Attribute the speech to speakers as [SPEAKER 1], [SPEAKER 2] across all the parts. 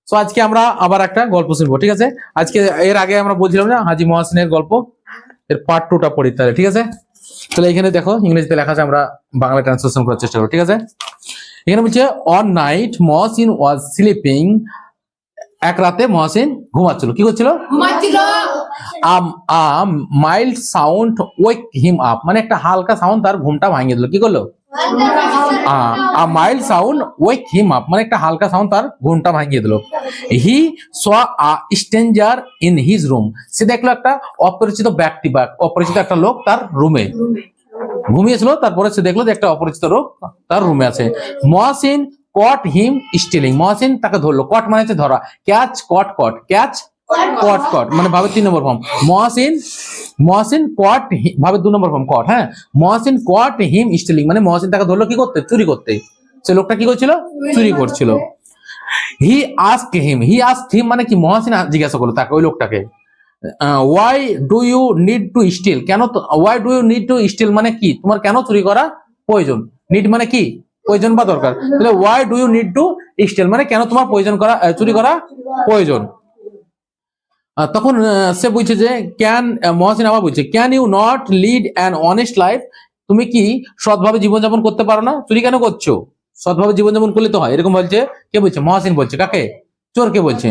[SPEAKER 1] So আজকে আমরা আবার একটা গল্প শুনবো, ঠিক আছে? আজকে এর আগে আমরা বলছিলাম না হাজী মহসিনের গল্প, এর পার্ট 2টা পড়ি তাহলে, ঠিক আছে? তাহলে এখানে দেখো ইংরেজিতে লেখা আছে, আমরা বাংলা ট্রান্সলেশন করার চেষ্টা করব, ঠিক আছে? এখানে বলছে on night Mohsin was sleeping, এক রাতে মহসিন ঘুমাচ্ছিল। কি করছিল?
[SPEAKER 2] ঘুমাচ্ছিল।
[SPEAKER 1] মাইল্ড সাউন্ড ওয়েক হিম আপ, মানে একটা হালকা সাউন্ড তার ঘুমটা ভাঙিয়ে দিল। কি করলো? মাইল্ড সাউন্ড ওয়েক হিম আপ, মানে একটা হালকা সাউন্ড তার ঘুমটা ভাঙিয়ে দিল। হি স আ স্ট্রেঞ্জার ইন হিজ রুম, সে দেখলো একটা অপরিচিত ব্যক্তি বা অপরিচিত একটা লোক তার রুমে ঘুমিয়েছিল। তারপরে সে দেখলো যে একটা অপরিচিত লোক তার রুমে আছে। মহসিন কট হিম স্টিলিং, মহসিন তাকে ধরলো। কট মানে হচ্ছে ধরা, ক্যাচ কট কট, ক্যাচ কট কট মানে ভাবে 3 নম্বর ফর্ম। মহসিন কট ভাবে 2 নম্বর ফর্ম কট। হ্যাঁ, মহসিন কট হিম স্টিলিং মানে মহসিন তাকে ধরলো কি করতে? চুরি করতে। সে লোকটা কি করছিল? চুরি করছিল। হি আস্ক হিম মানে কি? মহসিন জিজ্ঞাসা করলো তাকে, ওই লোকটাকে, why do you need to steal, কেন? Why do you need to steal মানে কি? তোমার কেন চুরি করা প্রয়োজন? নিড মানে কি? প্রয়োজন বা দরকার। তাহলে why do you need to steal মানে কেন তোমার প্রয়োজন করা, চুরি করা প্রয়োজন। তখন সে বলছে যে মহসিন আবার বলছে can you not lead an honest life, তুমি কি সৎভাবে জীবনযাপন করতে পারো না? চুরি কেন করছো? সৎভাবে জীবনযাপন করলে তো হয়। এরকম বলছে। কে বলছে? মহসিন বলছে। কাকে? চোরকে বলছে।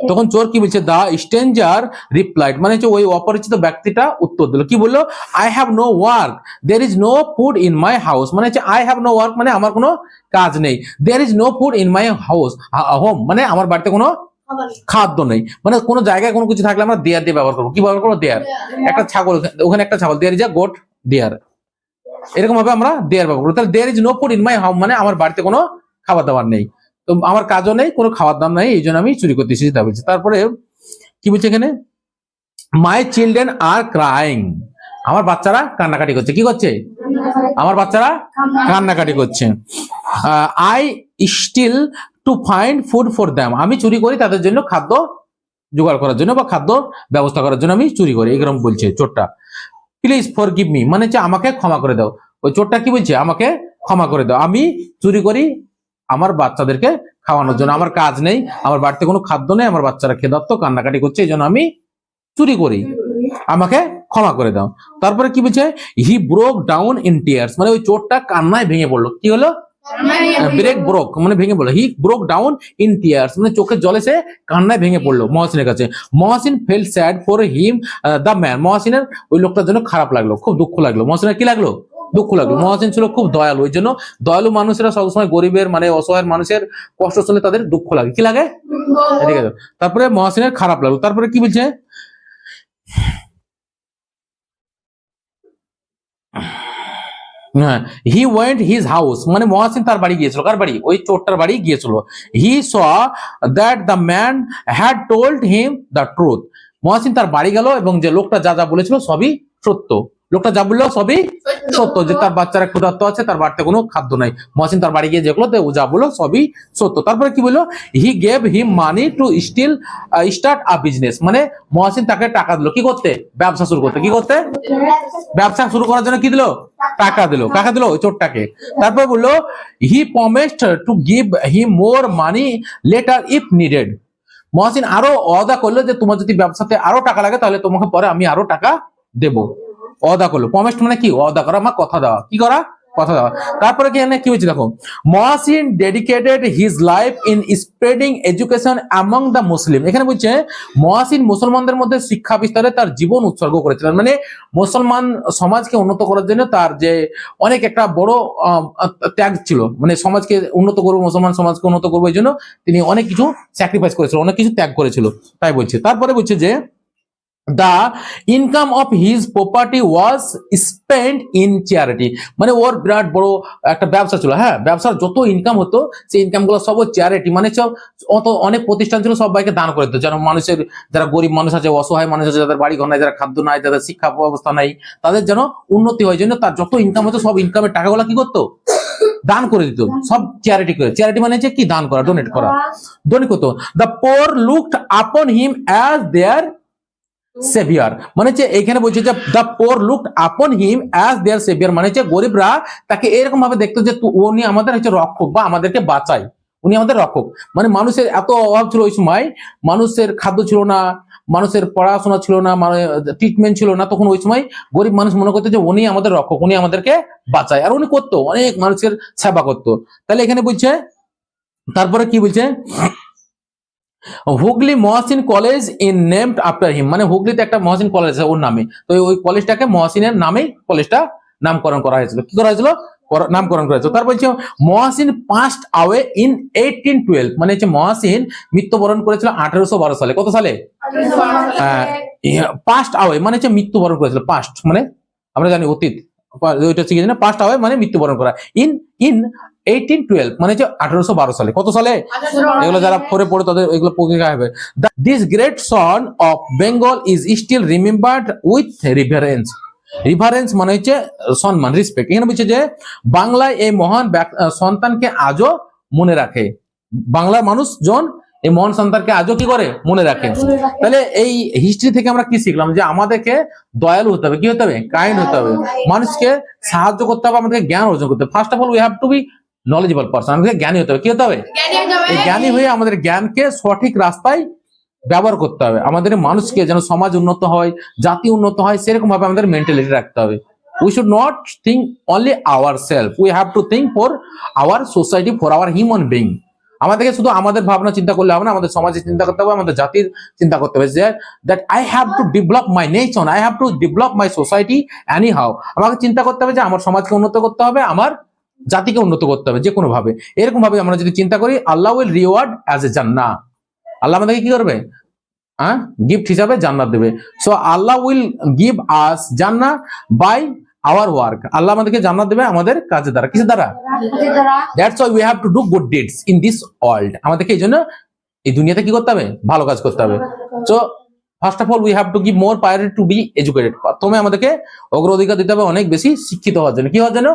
[SPEAKER 1] তখন চোর কি বলছে? দা স্ট্রেঞ্জার রিপ্লাইড, মানে হচ্ছে ওই অপরিচিত ব্যক্তিটা উত্তর দিল। কি বললো? I have no work, there is no food in my house, মানে হচ্ছে আই হ্যাভ নো ওয়ার্ক মানে আমার কোনো কাজ নেই। There is no food in my house, home মানে আমার বাড়িতে কোনো খাদ্য নেই। মানে কোনো জায়গায় কোনো কিছু থাকলে আমরা দেয়ার দিয়ে ব্যবহার করবো। কি ব্যবহার করবো? দেয়ার। একটা ছাগল, ওখানে একটা ছাগল, দেয়ার ইজ আ গোট, দেয়ার, এরকম ভাবে আমরা দেয়ার ব্যবহার করবো। তাহলে there is no food in my house মানে আমার বাড়িতে কোনো খাবার দাবার নেই, তো আমার কাজও নেই, কোনো খাবার দাবার নেই, এই জন্য আমি চুরি করতে এসেছি তা বলছে। তারপরে কি বলছে এখানে? মাই চিলড্রেন আর ক্রাইং, আমার বাচ্চারা কান্নাকাটি করছে। কি করছে? আমার বাচ্চারা কান্নাকাটি করছে। I steal to find food for them, আমি চুরি করি তাদের জন্য খাদ্য জোগাড় করার জন্য বা খাদ্য ব্যবস্থা করার জন্য আমি চুরি করি, এরকম বলছে চোরটা। প্লিজ ফরগিভ মি মানে হচ্ছে আমাকে ক্ষমা করে দাও। ওই চোরটা কি বলছে? আমাকে ক্ষমা করে দাও, আমি চুরি করি আমার বাচ্চাদেরকে খাওয়ানোর জন্য, আমার কাজ নেই, আমার বাড়িতে কোনো খাদ্য নেই, আমার বাচ্চারা ক্ষুধার্ত কান্নাকাটি করছে, এই জন্য আমি চুরি করি, আমাকে ক্ষমা করে দাও। তারপরে কি বলছে? হি ব্রোক ডাউন ইন টিয়ার্স, মানে ওই চোরটা কান্নায় ভেঙে পড়লো। কি হলো? ব্রোক মানে ভেঙে পড়লো। He broke down in tears মানে চোখের জলে সে কান্নায় ভেঙে পড়লো মহসিনের কাছে। Mohsin fell sad for him the man, মহসিনের ওই লোকটার জন্য খারাপ লাগলো, খুব দুঃখ লাগলো। মহসিনের কি লাগলো? দুঃখ লাগলো। মহসিন ছিল খুব দয়ালু, ওই জন্য দয়ালু মানুষেরা সবসময় গরিবের মানে অসহায় মানুষের কষ্ট শুনলে তাদের দুঃখ লাগে। কি লাগে? ঠিক আছে। তারপরে মহসিনের খারাপ লাগলো। তারপরে কি বলছে? হি ওয়েন্ট হিজ হাউস মানে মহসিন তার বাড়ি গিয়েছিল। কার বাড়ি? ওই চোরটার বাড়ি গিয়েছিল। He saw that the man had told him the truth, Mohsin তার বাড়ি গেল এবং যে লোকটা যা যা বলেছিল সবই সত্য। লোকটা যা বললো সবই সত্য, যে তার বাচ্চারা ক্ষুধার্ত আছে, তার বাড়িতে কোনো খাদ্য নাই। মহসিন তার বাড়ি গিয়ে যেগুলো যা বললো সবই সত্য। তারপরে কি বললো? He gave him money to start a business, মানে মহসিন তাকে টাকা দিল কি করতে? ব্যবসা শুরু করতে। কি করতে? ব্যবসা শুরু করার জন্য কি দিল? টাকা দিল। কাকে দিল? ওই চোরটাকে। তারপর বললো he promised to give him more money later if needed, Mohsin আরো ওয়াদা করলো যে তোমার যদি ব্যবসাতে আরো টাকা লাগে তাহলে তোমাকে পরে আমি আরো টাকা দেব। ওয়াদা করলো। প্রমিসড মানে কি? ওয়াদা করা, আমার কথা দেওয়া। কি করা? কথা দেওয়া। তারপরে কি হয়েছে দেখো? Mohsin dedicated his life in spreading education among the Muslim, এখানে বলছে মহসিন মুসলমানদের মধ্যে শিক্ষা বিস্তারে তার জীবন উৎসর্গ করেছিলেন, মানে মুসলমান সমাজকে উন্নত করার জন্য তার যে অনেক একটা বড় ত্যাগ ছিল, মানে সমাজকে উন্নত করবো, মুসলমান সমাজকে উন্নত করবো, এই জন্য তিনি অনেক কিছু স্যাক্রিফাইস করেছিল, অনেক কিছু ত্যাগ করেছিল, তাই বলছে। তারপরে বলছে যে the income of his property was spent in charity, মানে ওর বিরাট বড় একটা ব্যবসা ছিল। হ্যাঁ, ব্যবসার যত ইনকাম হতো সেই ইনকাম গুলো সব চ্যারিটি মানে অত অনেক প্রতিষ্ঠান ছিল, সবাইকে দান করে দিত, যেন মানুষের যারা গরিব মানুষ আছে, অসহায় মানুষ আছে, যাদের বাড়ি ঘর নাই, যারা খাদ্য নাই, যাদের শিক্ষা ব্যবস্থা নাই, তাদের যেন উন্নতি হয়, জন্য তার যত ইনকাম হতো সব ইনকামের টাকাগুলো কি করতো? দান করে দিত, সব চ্যারিটি করে। চ্যারিটি মানে হচ্ছে কি? দান করা, ডোনেট করা, ডোনেট করতো। দ্য পোর লুকড আপন হিম অ্যাজ দেয়ার সেভিয়ার, মানে হচ্ছে এখানে বলছে যে দ্য পোর লুকড আপন হিম অ্যাজ দেয়ার সেভিয়ার, মানে হচ্ছে গরিবরা তাকে এরকম ভাবে দেখতো যে উনি আমাদের হচ্ছে রক্ষক বা আমাদেরকে বাঁচায়, উনি আমাদের রক্ষক। মানে মানুষের এত অভাব ছিল ওই সময়, মানুষের খাদ্য ছিল না, মানুষের পড়াশোনা ছিল না, মানে ট্রিটমেন্ট ছিল না, তখন ওই সময় গরিব মানুষ মনে করতো যে উনি আমাদের রক্ষক, উনি আমাদেরকে বাঁচায়, আর উনি করতো অনেক মানুষের সেবা করতো। তাহলে এখানে বলছে, তারপরে কি বলছে, Hooghly Mohsin college in named after him, মানে হুগলিতে একটা মহসিন কলেজ আছে ওর নামে, তো ওই কলেজটাকে মহসিনের নামেই কলেজটা নামকরণ করা হয়েছিল। কি করা হয়েছিল? নামকরণ করা হয়েছিল। তারপর বলছে মহসিন পাস্ট আওয়ে ইন 1812, মানে হচ্ছে মহসিন মৃত্যুবরণ করেছিল 1812 সালে। কত সালে? পাস্ট আওয়ে মানে হচ্ছে মৃত্যুবরণ করেছিল। পাস্ট মানে আমরা জানি অতীত, ওইটা শিখেছি না, পাস্ট আওয়ে মানে মৃত্যুবরণ করা। ইন ইন 1812 মানে হচ্ছে 1812 সালে। কত সালে? এগুলো যারা পরে পড়ে তাদের এগুলো পরীক্ষা হবে। This great son of Bengal is still remembered with reverence. Reverence মানে হচ্ছে সম্মান, রেসপেক্ট। এখানে বলছে যে বাংলায় এই মহান সন্তানকে আজও মনে রাখে, বাংলার মানুষজন এই মহান সন্তানকে আজও কি করে? মনে রাখে। তাহলে এই হিস্ট্রি থেকে আমরা কি শিখলাম? যে আমাদেরকে দয়ালু হতে হবে, কি হতে হবে? কাইন্ড হতে হবে, মানুষকে সাহায্য করতে হবে, আমাদেরকে জ্ঞান অর্জন করতে হবে। First of all we have to be knowledgeable person, আমাদেরকে জ্ঞানী হতে হবে। কি হতে হবে? এই জ্ঞানী হয়ে আমাদের জ্ঞানকে সঠিক রাস্তায় ব্যবহার করতে হবে। আমাদের মানুষকে যেন সমাজ উন্নত হয়, জাতি উন্নত হয়, সেরকম ভাবে আমাদের মেন্টালিটি রাখতে হবে। We should not think only ourselves. We have to think for our society, for our human being. আমাদেরকে শুধু আমাদের ভাবনা চিন্তা করলে হবে না, আমাদের সমাজের চিন্তা করতে হবে, আমাদের জাতির চিন্তা করতে হবে। that I have to develop my nation, I have to develop my society anyhow. আমাকে চিন্তা করতে হবে যে আমার সমাজকে উন্নত করতে হবে, আমার জাতিকে উন্নত করতে হবে যে কোনো ভাবে। এরকম ভাবে আমরা যদি চিন্তা করি, আল্লাহ উইল রিওয়ার্ড অ্যাজ এ জান্নাহ। আল্লাহ আমাদেরকে কি করবে? গিফট হিসাবে জান্নাত দেবে। So Allah will give us Jannah by our work. আল্লাহ আমাদেরকে জান্নাত দেবে আমাদের কাজের দ্বারা। কিসের দ্বারা? That's why we have to do good deeds in this world. আমাদেরকে এই জন্য এই দুনিয়াতে কি করতে হবে? ভালো কাজ করতে হবে। So first of all we have to give more priority to be educated. প্রথমে আমাদেরকে অগ্রাধিকার দিতে হবে অনেক বেশি শিক্ষিত হওয়ার জন্য। কি হওয়ার জন্য?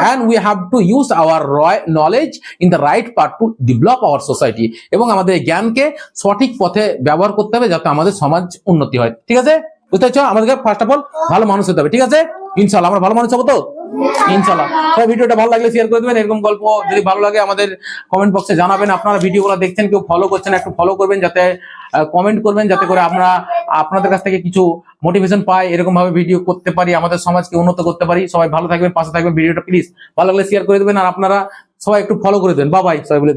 [SPEAKER 1] And we have to use our knowledge in the right part to develop our society. এবং আমাদের জ্ঞানকে সঠিক পথে ব্যবহার করতে হবে যাতে আমাদের সমাজ উন্নতি হয়। ঠিক আছে? বুঝতে পারছো? আমাদেরকে ফার্স্ট অফ অল ভালো মানুষ হতে হবে। ঠিক আছে? ইনশাআল্লাহ আমরা ভালো মানুষ হবো তো ইনশাআল্লাহ। তো ভিডিওটা ভালো লাগলে শেয়ার করে দেবেন। এরকম গল্প যদি ভালো লাগে আমাদের কমেন্ট বক্সে জানাবেন। আপনারা ভিডিওগুলো দেখছেন, কেউ ফলো করছেন, একটু ফলো করবেন, যাতে কমেন্ট করবেন, যাতে করে আমরা আপনাদের কাছ থেকে কিছু মোটিভেশন পাই, এরকম ভাবে ভিডিও করতে পারি, আমাদের সমাজকে উন্নত করতে পারি। সবাই ভালো থাকবেন, পাশে থাকবেন। ভিডিওটা প্লিজ ভালো লাগলে শেয়ার করে দেবেন, আর আপনারা সবাই একটু ফলো করে দেবেন। বাই বাই সবাই বলে